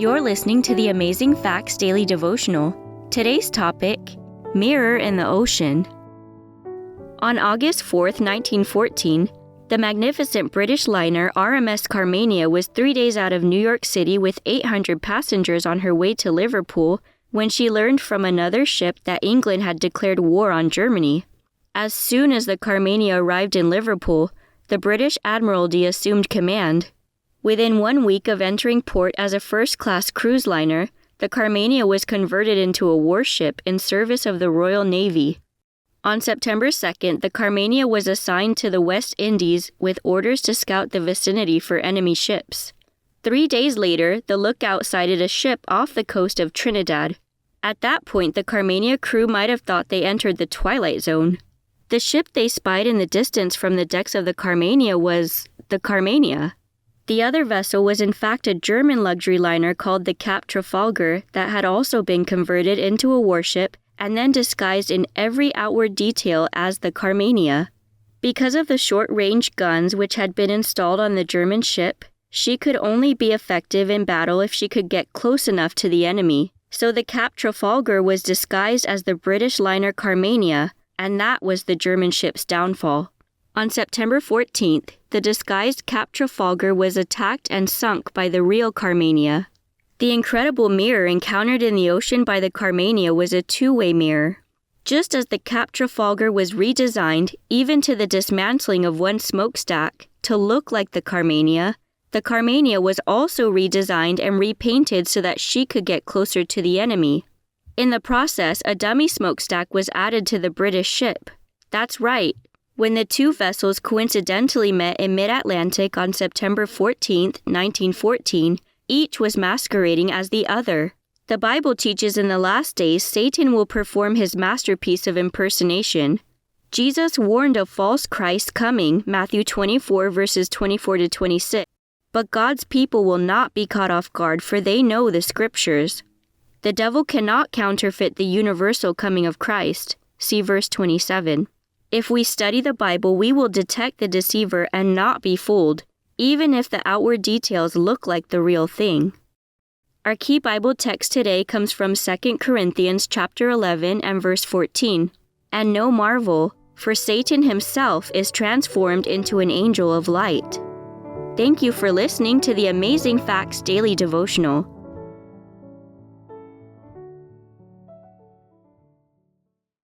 You're listening to the Amazing Facts Daily Devotional. Today's topic, Mirror in the Ocean. On August 4th, 1914, the magnificent British liner RMS Carmania was 3 days out of New York City with 800 passengers on her way to Liverpool when she learned from another ship that England had declared war on Germany. As soon as the Carmania arrived in Liverpool, the British Admiralty assumed command. Within 1 week of entering port as a first-class cruise liner, the Carmania was converted into a warship in service of the Royal Navy. On September 2nd, the Carmania was assigned to the West Indies with orders to scout the vicinity for enemy ships. 3 days later, the lookout sighted a ship off the coast of Trinidad. At that point, the Carmania crew might have thought they entered the Twilight Zone. The ship they spied in the distance from the decks of the Carmania was the Carmania. The other vessel was in fact a German luxury liner called the Cap Trafalgar that had also been converted into a warship and then disguised in every outward detail as the Carmania. Because of the short-range guns which had been installed on the German ship, she could only be effective in battle if she could get close enough to the enemy. So the Cap Trafalgar was disguised as the British liner Carmania, and that was the German ship's downfall. On September 14th, the disguised Cap Trafalgar was attacked and sunk by the real Carmania. The incredible mirror encountered in the ocean by the Carmania was a two-way mirror. Just as the Cap Trafalgar was redesigned, even to the dismantling of one smokestack, to look like the Carmania was also redesigned and repainted so that she could get closer to the enemy. In the process, a dummy smokestack was added to the British ship. That's right. When the two vessels coincidentally met in mid-Atlantic on September 14, 1914, each was masquerading as the other. The Bible teaches in the last days Satan will perform his masterpiece of impersonation. Jesus warned of false Christ coming, Matthew 24 verses 24 to 26. But God's people will not be caught off guard, for they know the Scriptures. The devil cannot counterfeit the universal coming of Christ. See verse 27. If we study the Bible, we will detect the deceiver and not be fooled, even if the outward details look like the real thing. Our key Bible text today comes from 2 Corinthians chapter 11 and verse 14. And no marvel, for Satan himself is transformed into an angel of light. Thank you for listening to the Amazing Facts Daily Devotional.